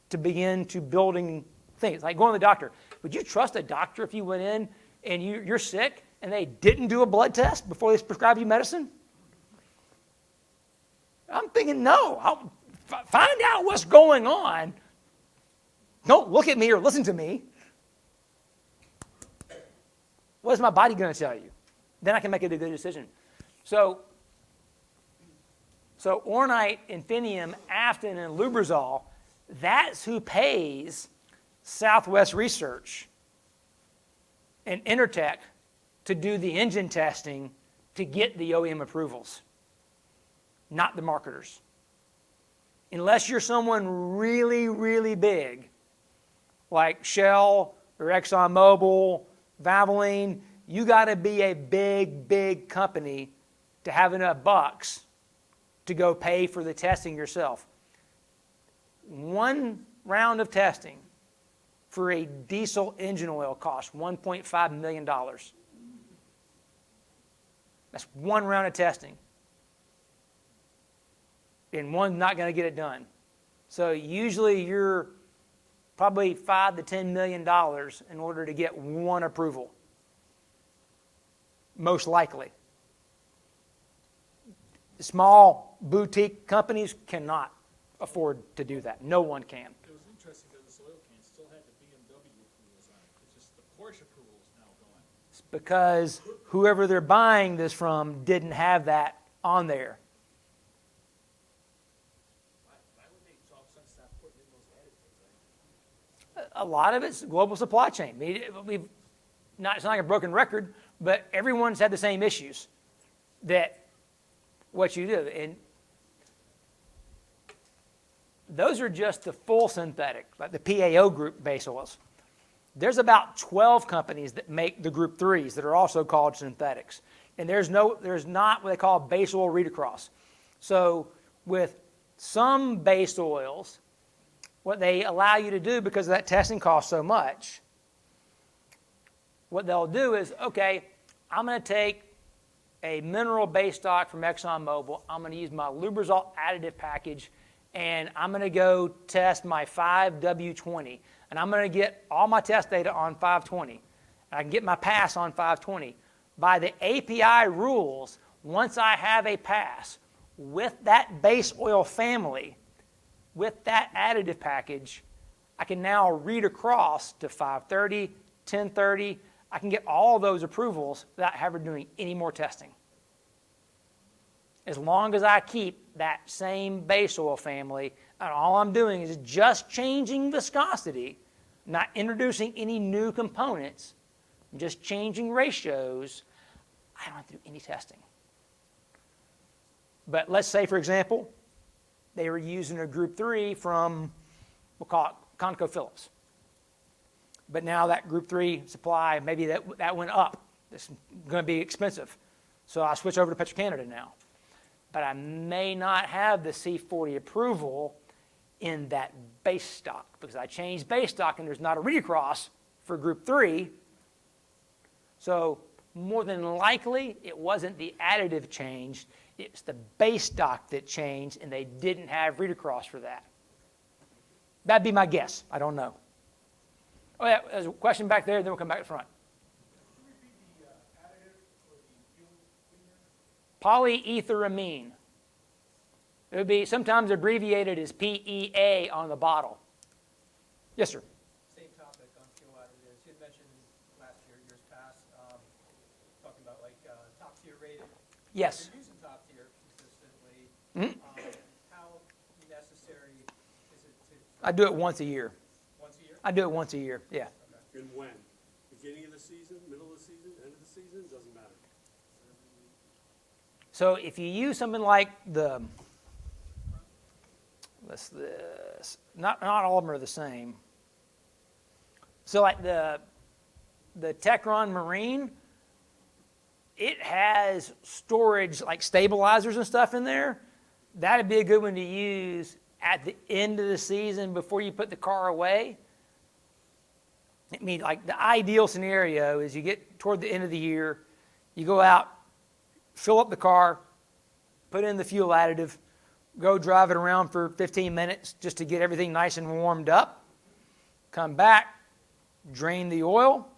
to begin to building things. Like going to the doctor. Would you trust a doctor if you went in and you're sick and they didn't do a blood test before they prescribe you medicine? I'm thinking, no. I'll find out what's going on. Don't look at me or listen to me. What is my body going to tell you? Then I can make a good decision. So Ornite, Infinium, Afton, and Lubrizol, that's who pays Southwest Research and Intertech to do the engine testing to get the OEM approvals, not the marketers. Unless you're someone really, really big, like Shell or ExxonMobil, Valvoline, you got to be a big, big company to have enough bucks to go pay for the testing yourself. One round of testing for a diesel engine oil costs $1.5 million. That's one round of testing. And one's not going to get it done. So usually you're probably $5 to $10 million in order to get one approval. Most likely. Small boutique companies cannot afford to do that. No one can. It was interesting because this oil can still had the BMW approvals on it. It's just the Porsche approval is now gone. It's because whoever they're buying this from didn't have that on there. Why would they all of a sudden stop putting in those additives? A lot of it's global supply chain. It's not like a broken record, but everyone's had the same issues that what you do. And those are just the full synthetic, like the PAO group base oils. There's about 12 companies that make the group 3s that are also called synthetics. And there's not what they call base oil read across. So with some base oils, what they allow you to do, because that testing costs so much, what they'll do is, okay, I'm going to take a mineral base stock from ExxonMobil. I'm going to use my Lubrizol additive package, and I'm going to go test my 5W20. And I'm going to get all my test data on 520. And I can get my pass on 520. By the API rules, once I have a pass with that base oil family, with that additive package, I can now read across to 530, 1030. I can get all those approvals without having doing any more testing. As long as I keep that same base oil family, and all I'm doing is just changing viscosity, not introducing any new components, just changing ratios, I don't have to do any testing. But let's say, for example, they were using a group 3 from, we'll call it ConocoPhillips. But now that group 3 supply, maybe that went up. It's going to be expensive. So I switch over to Petro-Canada now. But I may not have the C40 approval in that base stock because I changed base stock and there's not a read across for group 3. So more than likely, it wasn't the additive change. It's the base stock that changed, and they didn't have read across for that. That'd be my guess. I don't know. Oh, yeah, there's a question back there, then we'll come back to front. Polyetheramine. It would be sometimes abbreviated as PEA on the bottle. Yes, sir. Same topic on fuel additives. You had mentioned last year, years past, talking about like top tier rated. Yes. You're using top tier consistently. Mm-hmm. How necessary is it to? I do it once a year. Once a year? I do it once a year, yeah. And when? Beginning of the season, middle of the season, end of the season, doesn't matter. So if you use something like not all of them are the same. So like the Techron Marine, it has storage like stabilizers and stuff in there. That'd be a good one to use at the end of the season before you put the car away. I mean, like the ideal scenario is you get toward the end of the year, you go out, fill up the car, put in the fuel additive, go drive it around for 15 minutes just to get everything nice and warmed up. Come back, drain the oil,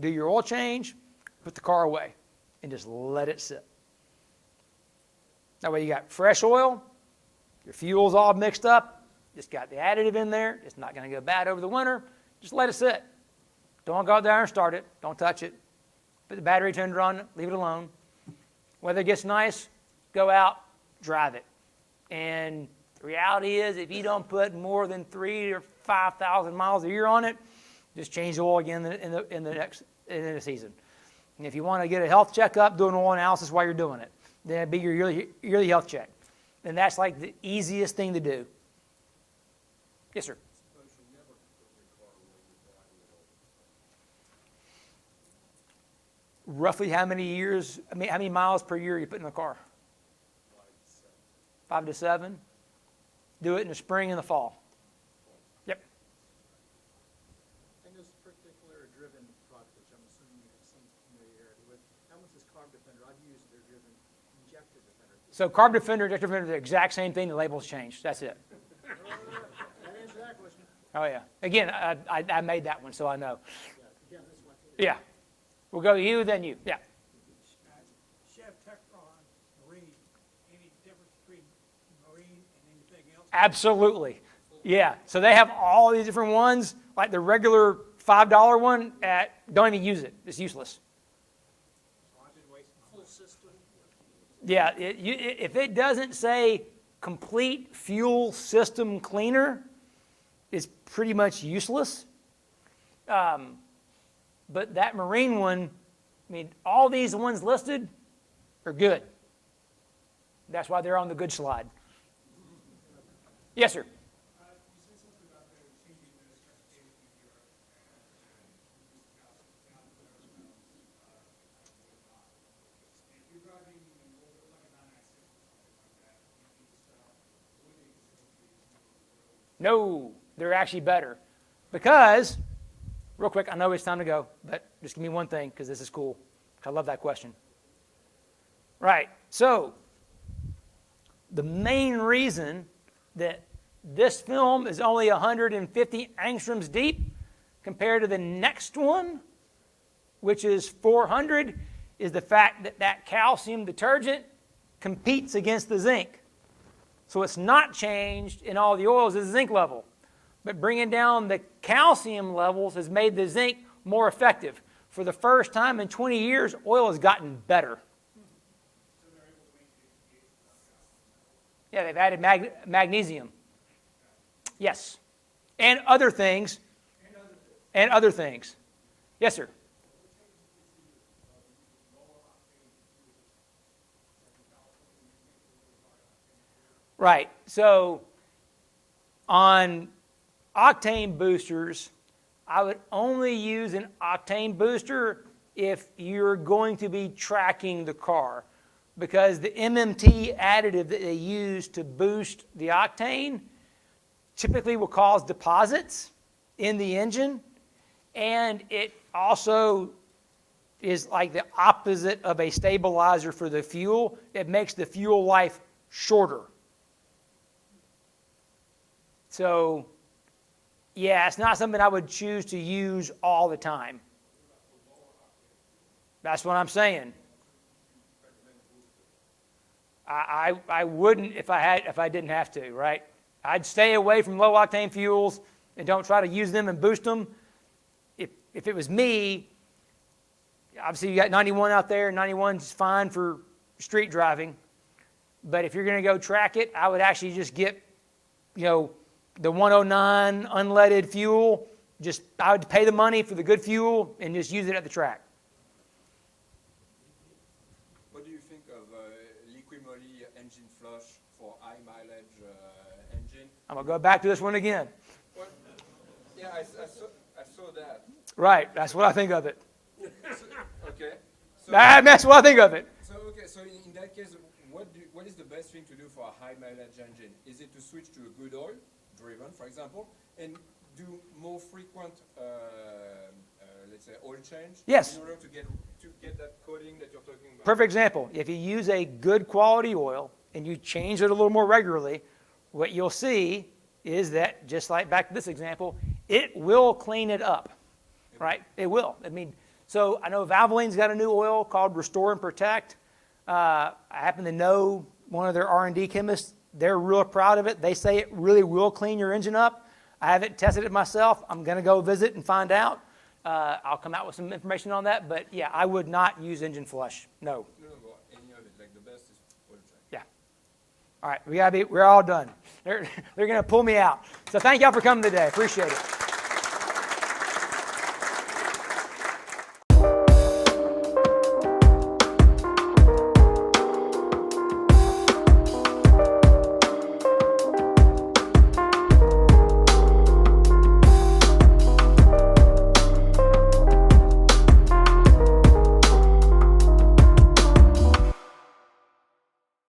do your oil change, put the car away, and just let it sit. That way you got fresh oil, your fuel's all mixed up, just got the additive in there, it's not going to go bad over the winter, just let it sit. Don't go out there and start it, don't touch it. Put the battery tender on it, leave it alone. Weather gets nice, go out, drive it. And the reality is, if you don't put more than 3,000 or 5,000 miles a year on it, just change the oil again in the season. And if you want to get a health checkup, do an oil analysis while you're doing it. Then it'd be your yearly health check. And that's like the easiest thing to do. Yes, sir. Roughly how many years, how many miles per year you put in the car? 5 to 7. Do it in the spring and the fall. Yep. And this particular driven product, which I'm assuming you have some familiarity with, how much is Carb Defender? I've used their driven injector defender. So Carb Defender, injector defender, the exact same thing. The labels changed. That's it. That answers that question. Oh yeah. Again, I made that one, so I know. Yeah, again, this one. Yeah. We'll go you, then you. Yeah. Chef Techron Marine, any difference between Marine and anything else? Absolutely. Yeah. So they have all these different ones, like the regular $5 one. Don't even use it. It's useless. Full system. Yeah. If it doesn't say complete fuel system cleaner, it's pretty much useless. But that Marine one, I mean, all these ones listed are good. That's why they're on the good slide. Yes, sir. You said something about the changing the specification in Europe and if you're driving an older, like a 996 or something like that, you need to set up winning facilities. No, they're actually better. Because, real quick, I know it's time to go, but just give me one thing because this is cool. I love that question. Right, so the main reason that this film is only 150 angstroms deep compared to the next one, which is 400, is the fact that that calcium detergent competes against the zinc. So it's not changed in all the oils as the zinc level. But bringing down the calcium levels has made the zinc more effective. For the first time in 20 years, oil has gotten better. Yeah, they've added magnesium. Yes. And other things. And other things. Yes, sir. Right. So on octane boosters, I would only use an octane booster if you're going to be tracking the car, because the MMT additive that they use to boost the octane typically will cause deposits in the engine, and it also is like the opposite of a stabilizer for the fuel. It makes the fuel life shorter. So yeah, it's not something I would choose to use all the time. That's what I'm saying. I wouldn't if I didn't have to, right? I'd stay away from low octane fuels and don't try to use them and boost them. If it was me, obviously you got 91 out there. 91's fine for street driving, but if you're going to go track it, I would actually just get, the 109 unleaded fuel. I would pay the money for the good fuel and just use it at the track. What do you think of engine flush for high mileage engine. I'm going to go back to this one again. Well, yeah, I saw that. Right, that's what I think of it. Okay. So, That's what I think of it. so in that case, what is the best thing to do for a high mileage engine? Is it to switch to a good oil, driven, for example, and do more frequent, let's say, oil change? Yes. In order to get that coating that you're talking about. Perfect example. If you use a good quality oil and you change it a little more regularly, what you'll see is that, just like back to this example, it will clean it up, right? It will. I mean, so I know Valvoline's got a new oil called Restore and Protect. I happen to know one of their R&D chemists. They're real proud of it. They say it really will clean your engine up. I haven't tested it myself. I'm going to go visit and find out. I'll come out with some information on that. But, yeah, I would not use engine flush. No. No, any of it. Like the best is oil change. Yeah. All right. We're all done. They're going to pull me out. So thank y'all for coming today. Appreciate it.